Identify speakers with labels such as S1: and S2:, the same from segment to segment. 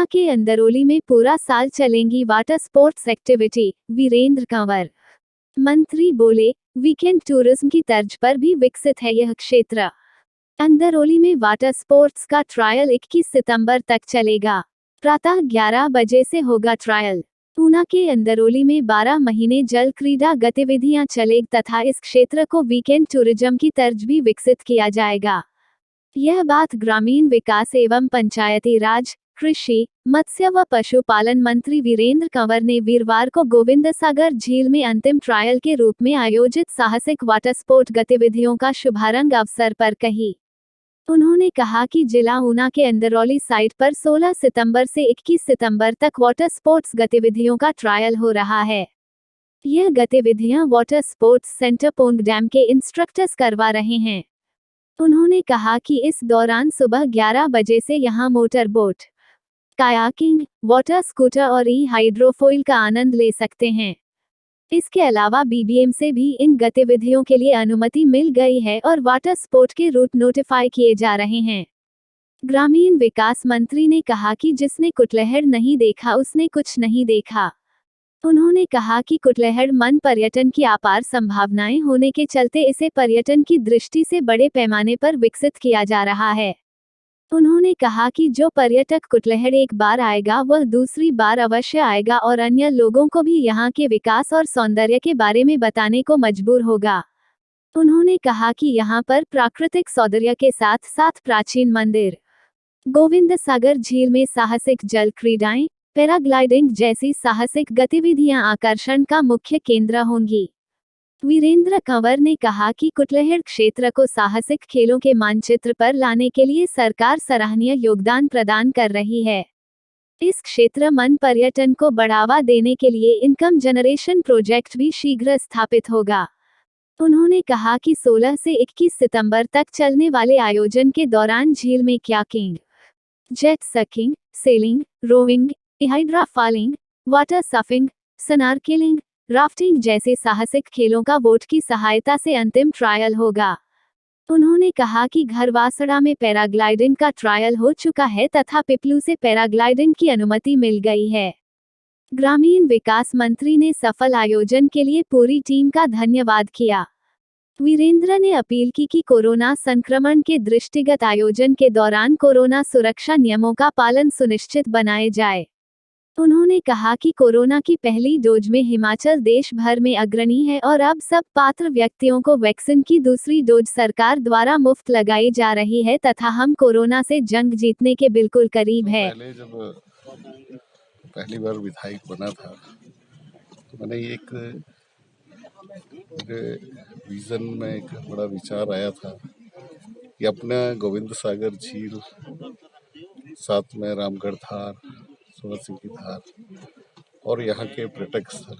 S1: ऊना के अंदरौली में पूरा साल चलेंगी water sports activity, Virendra Kanwar. मंत्री बोले, वीकेंड टूरिज्म की तर्ज पर भी विकसित है यह क्षेत्र। अंदरौली में वाटर स्पोर्ट्स का ट्रायल 21 सितंबर तक चलेगा। प्रातः 11 बजे से होगा ट्रायल। ऊना के अंदरौली में 12 महीने जल क्रीड़ा गतिविधियां चलेगी तथा इस क्षेत्र को वीकेंड टूरिज्म की तर्ज भी विकसित किया जाएगा। यह बात ग्रामीण विकास एवं पंचायती राज, कृषि, मत्स्य व पशुपालन मंत्री वीरेंद्र कंवर ने वीरवार को गोविंद सागर झील में अंतिम ट्रायल के रूप में आयोजित साहसिक वाटर स्पोर्ट गतिविधियों का शुभारंभ अवसर पर कही। उन्होंने कहा कि जिला ऊना के अंदरौली साइट पर 16 सितंबर से 21 सितंबर तक वाटर स्पोर्ट्स गतिविधियों का ट्रायल हो रहा है। यह गतिविधियां water sports centre Pong dam के इंस्ट्रक्टर्स करवा रहे हैं। उन्होंने कहा कि इस दौरान सुबह 11 बजे से यहां motor boat, kayaking, water scooter और हाइड्रोफोइल का आनंद ले सकते हैं। इसके अलावा बीबीएम से भी इन गतिविधियों के लिए अनुमति मिल गई है और वाटर स्पोर्ट के रूट नोटिफाई किए जा रहे हैं। ग्रामीण विकास मंत्री ने कहा कि जिसने कुटलहड़ नहीं देखा उसने कुछ नहीं देखा। उन्होंने कहा कि कुटलहड़ मन पर्यटन की अपार संभावनाएं होने के चलते इसे पर्यटन की दृष्टि से बड़े पैमाने पर विकसित किया जा रहा है। उन्होंने कहा कि जो पर्यटक कुटलहड़ एक बार आएगा वह दूसरी बार अवश्य आएगा और अन्य लोगों को भी यहाँ के विकास और सौंदर्य के बारे में बताने को मजबूर होगा। उन्होंने कहा कि यहाँ पर प्राकृतिक सौंदर्य के साथ साथ प्राचीन मंदिर, गोविंद सागर झील में साहसिक जल क्रीड़ाएं, पैराग्लाइडिंग जैसी साहसिक गतिविधियां आकर्षण का मुख्य केंद्र होंगी। वीरेंद्र कंवर ने कहा कि कुटलहड़ क्षेत्र को साहसिक खेलों के मानचित्र पर लाने के लिए सरकार सराहनीय योगदान प्रदान कर रही है। इस क्षेत्र मन पर्यटन को बढ़ावा देने के लिए इनकम जनरेशन प्रोजेक्ट भी शीघ्र स्थापित होगा। उन्होंने कहा कि 16 से 21 सितंबर तक चलने वाले आयोजन के दौरान झील में kayaking, jet skiing, sailing, rowing, hydrofoiling, water surfing, snorkelling, rafting जैसे साहसिक खेलों का बोट की सहायता से अंतिम ट्रायल होगा। उन्होंने कहा कि घरवासड़ा में पैराग्लाइडिंग का ट्रायल हो चुका है तथा पिपलू से पैराग्लाइडिंग की अनुमति मिल गई है। ग्रामीण विकास मंत्री ने सफल आयोजन के लिए पूरी टीम का धन्यवाद किया। वीरेंद्र ने अपील की कि कोरोना संक्रमण के दृष्टिगत आयोजन के दौरान कोरोना सुरक्षा नियमों का पालन सुनिश्चित बनाए जाए। उन्होंने कहा कि कोरोना की पहली डोज में हिमाचल देश भर में अग्रणी है और अब सब पात्र व्यक्तियों को वैक्सीन की दूसरी डोज सरकार द्वारा मुफ्त लगाई जा रही है तथा हम कोरोना से जंग जीतने के बिल्कुल करीब है।
S2: पहले जब पहली बार विधायक बना था तो मैंने एक विजन में एक बड़ा विचार आया था कि अपना गोविंद सागर झील, साथ में रामगढ़ धार, सोना सिंह की धार और यहाँ के पर्यटक स्थल,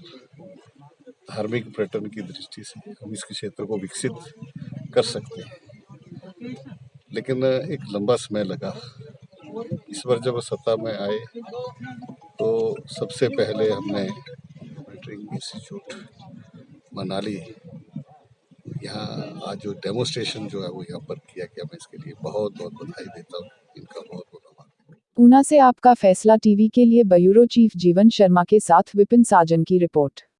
S2: धार्मिक पर्यटन की दृष्टि से हम इस क्षेत्र को विकसित कर सकते हैं। लेकिन एक लंबा समय लगा। इस बार जब सत्ता में आए तो सबसे पहले हमने ट्रेनिंग इंस्टीट्यूट मनाली यहाँ आज जो डेमोस्ट्रेशन जो है वो यहाँ पर किया गया। मैं इसके लिए बहुत बहुत बधाई देता हूँ, इनका बहुत बहुत आभार।
S3: ऊना से आपका फैसला टीवी के लिए ब्यूरो चीफ जीवन शर्मा के साथ विपिन साजन की रिपोर्ट।